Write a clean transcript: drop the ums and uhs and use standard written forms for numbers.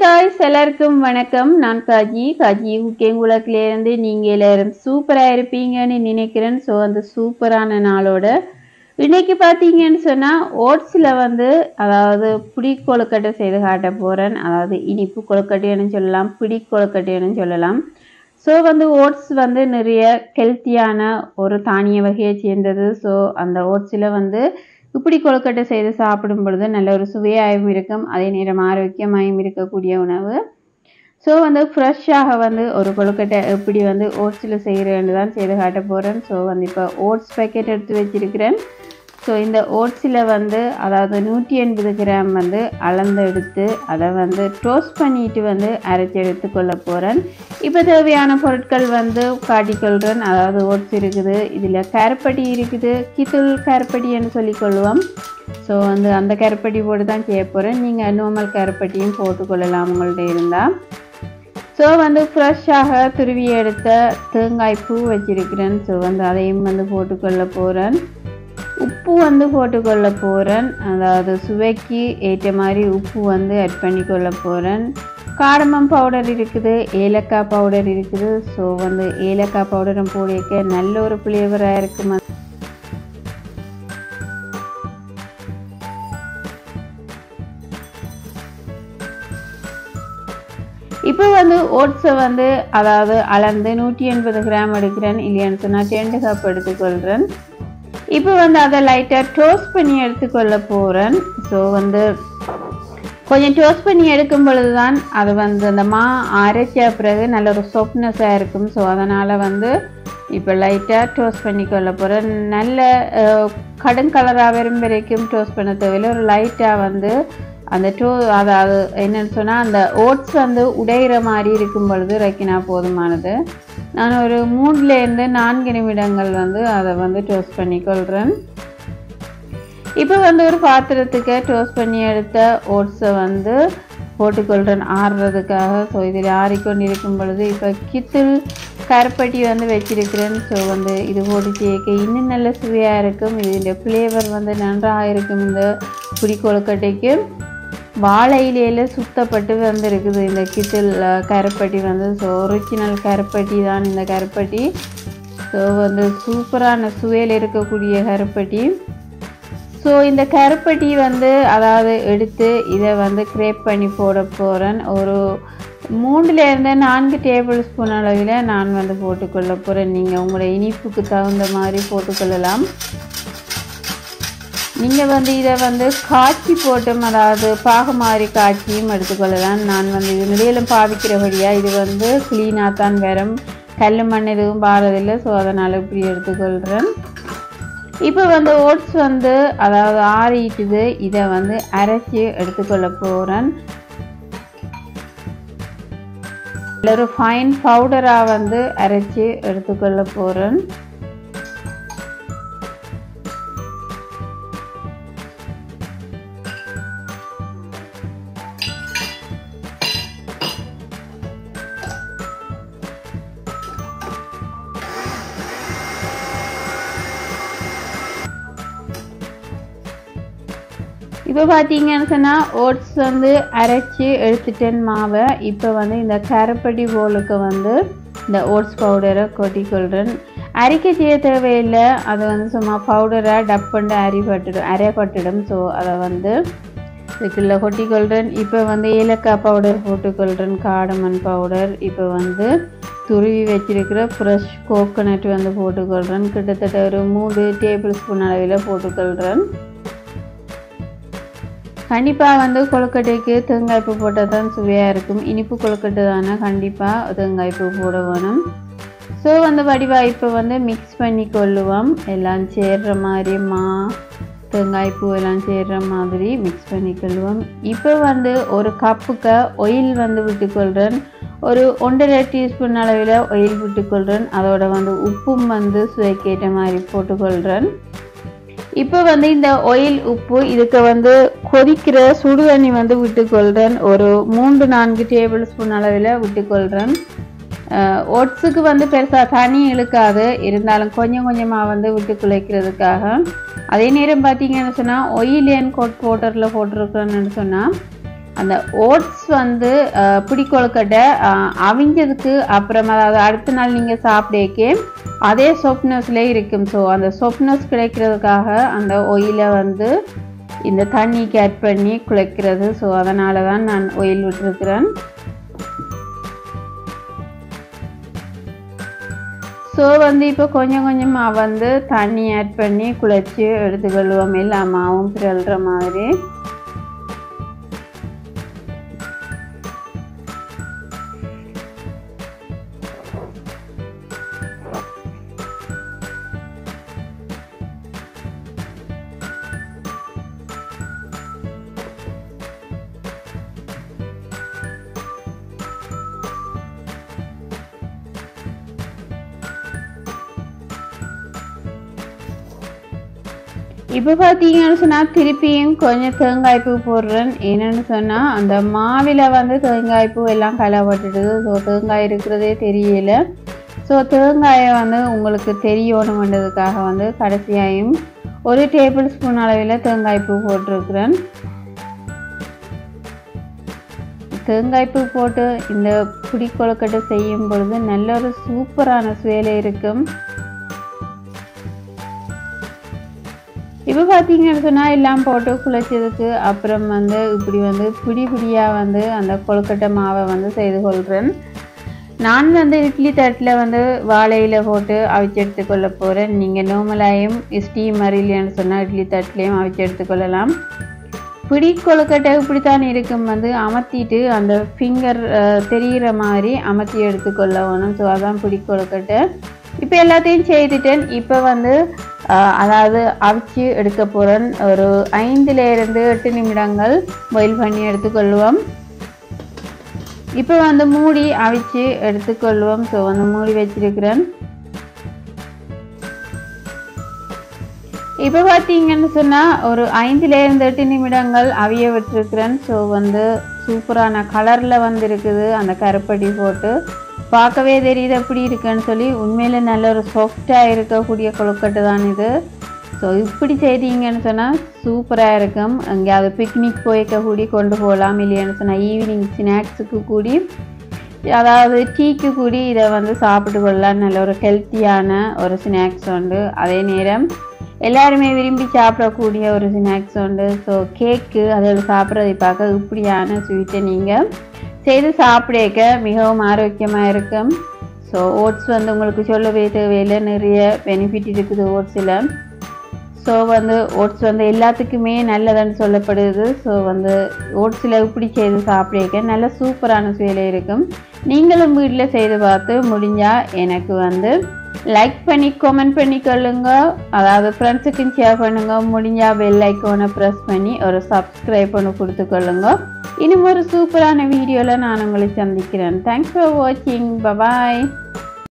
Guys எல்லாருக்கும் வணக்கம். நான் காஜி குக்கிங் உலகிலேருந்து நீங்கள் எல்லாரும் சூப்பராக இருப்பீங்கன்னு நினைக்கிறேன். ஸோ அந்த சூப்பரான நாளோட இன்னைக்கு பார்த்தீங்கன்னு சொன்னால் ஓட்ஸில் அதாவது பிடி கொழுக்கட்டை செய்து காட்ட போகிறேன். அதாவது இனிப்பு கொழுக்கட்டைன்னு சொல்லலாம், பிடி கொழுக்கட்டைன்னு சொல்லலாம். ஸோ ஓட்ஸ் நிறைய ஹெல்த்தியான ஒரு தானிய வகையை சேர்ந்தது. ஸோ அந்த ஓட்ஸில் இப்படி கொழுக்கட்டை செய்து சாப்பிடும் பொழுது நல்ல ஒரு சுவையாகவும் இருக்கும், அதே நேரம் ஆரோக்கியமாகவும் இருக்கக்கூடிய உணவு. ஸோ ஃப்ரெஷ்ஷாக ஒரு கொழுக்கட்டை எப்படி ஓட்ஸில் செய்கிறேன்னு தான் செய்து காட்ட போகிறேன். ஸோ இப்போ ஓட்ஸ் பேக்கெட் எடுத்து வச்சிருக்கிறேன். ஸோ இந்த ஓட்ஸில் அதாவது 180 கிராம் அளந்து எடுத்து அதை டோஸ்ட் பண்ணிட்டு அரைச்சி எடுத்துக்கொள்ள போகிறேன். இப்போ தேவையான பொருட்கள் காட்டிக்கொள்கிறேன். அதாவது ஓட்ஸ் இருக்குது, இதில் கருப்பட்டி இருக்குது, கித்துள் கருப்பட்டின்னு சொல்லிக்கொள்வோம். ஸோ அந்த கருப்பட்டி போட்டு தான் செய்ய போகிறேன். நீங்கள் நார்மல் கருப்பட்டியும் போட்டுக்கொள்ளலாம் உங்கள்கிட்ட இருந்தால். ஸோ ஃப்ரெஷ்ஷாக துருவி எடுத்த தேங்காய் பூ வச்சிருக்கிறேன். ஸோ அதையும் போட்டுக்கொள்ள போகிறேன். உப்பு போட்டுக்கொள்ள போகிறேன். அதாவது சுவைக்கு ஏற்ற மாதிரி உப்பு ஆட் பண்ணிக்கொள்ள போகிறேன். காடமம் பவுடர் இருக்குது, ஏலக்காய் பவுடர் இருக்குது. ஸோ ஏலக்காய் பவுடரும் போடிக்க நல்ல ஒரு ஃப்ளேவராக இருக்கும். இப்போ ஓட்ஸை அதாவது அளந்து 180 கிராம் எடுக்கிறேன். இல்லையான்னு சொன்னால் 2 கப் எடுத்துக்கொள்கிறேன். இப்போ அதை லைட்டாக டோஸ்ட் பண்ணி எடுத்துக்கொள்ள போகிறேன். ஸோ கொஞ்சம் டோஸ்ட் பண்ணி எடுக்கும் பொழுது தான் அது அந்த மா அரைச்ச பிறகு நல்ல ஒரு சாஃப்ட்னஸாக இருக்கும். ஸோ அதனால் இப்போ லைட்டாக டோஸ்ட் பண்ணிக்கொள்ள போகிறேன். நல்ல கலராக வரும் வரைக்கும் டோஸ்ட் பண்ண தேவையில்லை. ஒரு லைட்டாக அந்த அதாவது என்னன்னு சொன்னால் அந்த ஓட்ஸ் உடையிற மாதிரி இருக்கும் பொழுது இறக்கினா போதுமானது. நான் ஒரு 3லேருந்து 4 நிமிடங்கள் அதை டோஸ்ட் பண்ணிக்கொள்கிறேன். இப்போ ஒரு பாத்திரத்துக்கு டோஸ்ட் பண்ணி எடுத்த ஓட்ஸை போட்டுக்கொள்கிறேன் ஆறுறதுக்காக. ஸோ இதில் ஆறிக்கொண்டு இருக்கும் பொழுது இப்போ கித்துள் கருப்பட்டி வச்சிருக்கிறேன். ஸோ இது போட்டு சேர்க்க இன்னும் நல்ல சுவையாக இருக்கும். இதில் ஃப்ளேவர் நன்றாக இருக்கும். இந்த பிடி கொழுக்கட்டைக்கு வாழை இலையில் சுத்தப்பட்டு இருக்குது இந்த கித்துள் கருப்பட்டி. ஸோ ஒரிஜினல் கருப்பட்டி தான் இந்த கருப்பட்டி. ஸோ சூப்பரான சுவையில் இருக்கக்கூடிய கருப்பட்டி. ஸோ இந்த கருப்பட்டி அதாவது எடுத்து இதை கிரேப் பண்ணி போட போகிறேன். ஒரு 3லேருந்து 4 டேபிள் ஸ்பூன் அளவில் நான் போட்டுக்கொள்ள போகிறேன். நீங்கள் உங்களோட இனிப்புக்கு தகுந்த மாதிரி போட்டுக்கொள்ளலாம். நீங்கள் இதை காய்ச்சி போட்டும், அதாவது பாகு மாதிரி காய்ச்சியும் எடுத்துக்கொள்ளலாம். நான் இது நிலையிலும் பாவிக்கிறபடியாக இது க்ளீனாக தான் வரும், கல் மண் எதுவும் பாரதில்லை. ஸோ அதனால் இப்படி எடுத்துக்கொள்கிறேன். இப்போ ஓட்ஸ் அதாவது ஆறிட்டுது, இதை அரைச்சி எடுத்துக்கொள்ள போகிறேன். ஒரு ஃபைன் பவுடராக அரைச்சி எடுத்துக்கொள்ள போகிறேன். இப்போ பார்த்தீங்கன்னு சொன்னால் ஓட்ஸ் அரைச்சி எடுத்துட்டேன் மாவை. இப்போ இந்த கருப்பட்டி போலுக்கு இந்த ஓட்ஸ் பவுடரை கொட்டிக்கொள்கிறேன். அரைக்க செய்ய தேவையில்லை, அது சும்மா பவுடரை டப்புண்டு அரைப்பட்டுடும். ஸோ அதை இதுக்குள்ளே கொட்டிக்கொள்கிறேன். இப்போ ஏலக்காய் பவுடர் போட்டுக்கொள்கிறேன், காடமன் பவுடர். இப்போ துருவி வச்சிருக்கிற ஃப்ரெஷ் கோகோனட் போட்டுக்கொள்கிறேன். கிட்டத்தட்ட ஒரு 3 டேபிள் ஸ்பூன் அளவில் போட்டுக்கொள்கிறேன். கண்டிப்பாக கொழுக்கட்டைக்கு தேங்காய்ப்பு போட்டால் தான் சுவையாக இருக்கும். இனிப்பு கொழுக்கட்டை தானே, கண்டிப்பாக தேங்காய்ப்பு போட வேணும். ஸோ வடிவாக இப்போ மிக்ஸ் பண்ணி கொள்ளுவோம். எல்லாம் சேர்ற மாதிரி தேங்காய்ப்பு எல்லாம் சேர்ற மாதிரி மிக்ஸ் பண்ணி கொள்ளுவோம். இப்போ ஒரு கப்புக்கு ஆயில் விட்டுக்கொள்கிறேன். ஒரு 1.5 டீஸ்பூன் அளவில் ஆயில் விட்டுக்கொள்கிறேன். அதோட உப்பும் சுவைக்கேற்ற மாதிரி போட்டுக்கொள்கிறேன். இப்போ இந்த ஆயில் உப்பு இதுக்கு கொதிக்கிற சுடு தண்ணி விட்டுக்கொள்கிறேன். ஒரு 3-4 டேபிள் ஸ்பூன் அளவில் விட்டுக்கொள்கிறேன். ஓட்ஸுக்கு பெருசாக தண்ணி இழுக்காது, இருந்தாலும் கொஞ்சம் கொஞ்சமாக விட்டு குழைக்கிறதுக்காக. அதே நேரம் பார்த்தீங்கன்னு சொன்னால் ஆயில் ஏன் கோட் பவுடரில் போட்டிருக்கிறேன்னு சொன்னால் அந்த ஓட்ஸ் வந்து பிடிக்கொழுக்கட்டை அவிஞ்சதுக்கு அப்புறம் அதாவது அடுத்த நாள் நீங்கள் சாப்பிடக்கே அதே சாஃப்ட்னஸ்லேயே இருக்கும். ஸோ அந்த சாஃப்ட்னஸ் கிடைக்கிறதுக்காக அந்த ஆயிலை வந்து இந்த தண்ணிக்கு ஆட் பண்ணி குழைக்கிறது. ஸோ அதனால தான் நான் ஆயில் விட்டுருக்கிறேன். ஸோ வந்து இப்போ கொஞ்சம் கொஞ்சமாக வந்து தண்ணி ஆட் பண்ணி குழைச்சி எடுத்துக்கொள்வோம். எல்லா மாவும் பிறல்ற மாதிரி. இப்போ பார்த்தீங்கன்னு சொன்னால் திருப்பியும் கொஞ்சம் தேங்காய்ப்பூ போடுறேன். என்னென்னு சொன்னால் அந்த மாவில் வந்து தேங்காய்ப்பூ எல்லாம் கலப்பட்டுடுது. ஸோ தேங்காய் இருக்கிறதே தெரியல. ஸோ தேங்காயை வந்து உங்களுக்கு தெரியணுன்றதுக்காக வந்து கடைசியாயும் 1 டேபிள் ஸ்பூன் அளவில் தேங்காய்ப்பூ போட்டிருக்கிறேன். தேங்காய்ப்பூ போட்டு இந்த பிடிக்கொழுக்கட்டை செய்யும் பொழுது நல்ல ஒரு சூப்பரான சுவையில் இருக்கும். இப்போ பார்த்தீங்கன்னு சொன்னால் எல்லாம் போட்டு குழைச்சதுக்கு அப்புறம் வந்து இப்படி வந்து பிடியாக வந்து அந்த கொழுக்கட்டை மாவை வந்து செய்து கொள்கிறேன். நான் வந்து இட்லி தட்டில் வந்து வாழையில போட்டு அவிச்சு எடுத்துக்கொள்ள போகிறேன். நீங்கள் நார்மலாயும் ஸ்டீமர் இல்லைன்னு சொன்னால் இட்லி தட்டிலையும் அவிச்சு எடுத்துக்கொள்ளலாம். பிடி கொழுக்கட்டை இப்படித்தான் இருக்கும். வந்து அமர்த்திட்டு அந்த ஃபிங்கர் தெரிகிற மாதிரி அமர்த்தி எடுத்துக்கொள்ள வேணும். ஸோ அதான் பிடி கொழுக்கட்டை. இப்போ எல்லாத்தையும் செய்துட்டேன். இப்போ வந்து அதாவது அவிச்சு எடுக்க போகிறேன். ஒரு 5லிருந்து 8 நிமிடங்கள் பாயில் பண்ணி எடுத்துக்கொள்வோம். இப்போ வந்து மூடி அவிச்சு எடுத்துக்கொள்வோம். ஸோ வந்து மூடி வச்சிருக்கிறேன். இப்போ பார்த்தீங்கன்னு சொன்னால் ஒரு 5லிருந்து 8 நிமிடங்கள் அவிய விட்டுருக்கிறேன். ஸோ வந்து சூப்பரான கலரில் வந்து இருக்குது. அந்த கருப்பட்டி போட்டு பார்க்கவே தெரியுது எப்படி இருக்குன்னு சொல்லி. உண்மையில நல்ல ஒரு சாஃப்டாக இருக்கக்கூடிய கொழுக்கட்டை தான் இது. ஸோ இப்படி செய்தீங்கன்னு சொன்னால் சூப்பராக இருக்கும். எங்கேயாவது பிக்னிக் போய்க்க கூடி கொண்டு போகலாம். இல்லைன்னு சொன்னால் ஈவினிங் ஸ்நாக்ஸுக்கு கூடி அதாவது டீக்கு கூடி இதை வந்து சாப்பிட்டு கொள்ளலாம். நல்ல ஒரு ஹெல்த்தியான ஒரு ஸ்நாக்ஸ் உண்டு. அதே நேரம் எல்லாருமே விரும்பி சாப்பிடக்கூடிய ஒரு ஸ்நாக்ஸ் உண்டு. ஸோ கேக்கு அதில் சாப்பிட்றதை பார்க்க இப்படியான ஸ்வீட்டை நீங்கள் செய்து சாப்பிடக்க மிகவும் ஆரோக்கியமாக இருக்கும். ஸோ ஓட்ஸ் வந்து உங்களுக்கு சொல்லவே தேவையில்லை, நிறைய பெனிஃபிட் இருக்குது ஓட்ஸில். ஸோ வந்து ஓட்ஸ் வந்து எல்லாத்துக்குமே நல்லதுன்னு சொல்லப்படுது. ஸோ வந்து ஓட்ஸில் இப்படி செய்து சாப்பிடக்க நல்ல சூப்பரான சுவையில் இருக்கும். நீங்களும் வீட்டில் செய்து பார்த்து முடிஞ்சால் எனக்கு வந்து லைக் பண்ணி கமெண்ட் பண்ணிக்கொள்ளுங்க. அதாவது ஃப்ரெண்ட்ஸுக்கும் ஷேர் பண்ணுங்க. முடிஞ்சால் பெல் ஐக்கானை ப்ரெஸ் பண்ணி ஒரு சப்ஸ்கிரைப் பண்ணி கொடுத்துக்கொள்ளுங்க. இன்னும் ஒரு சூப்பரான வீடியோவில் நான் உங்களை சந்திக்கிறேன். தேங்க்ஸ் ஃபார் வாட்சிங். பாய்.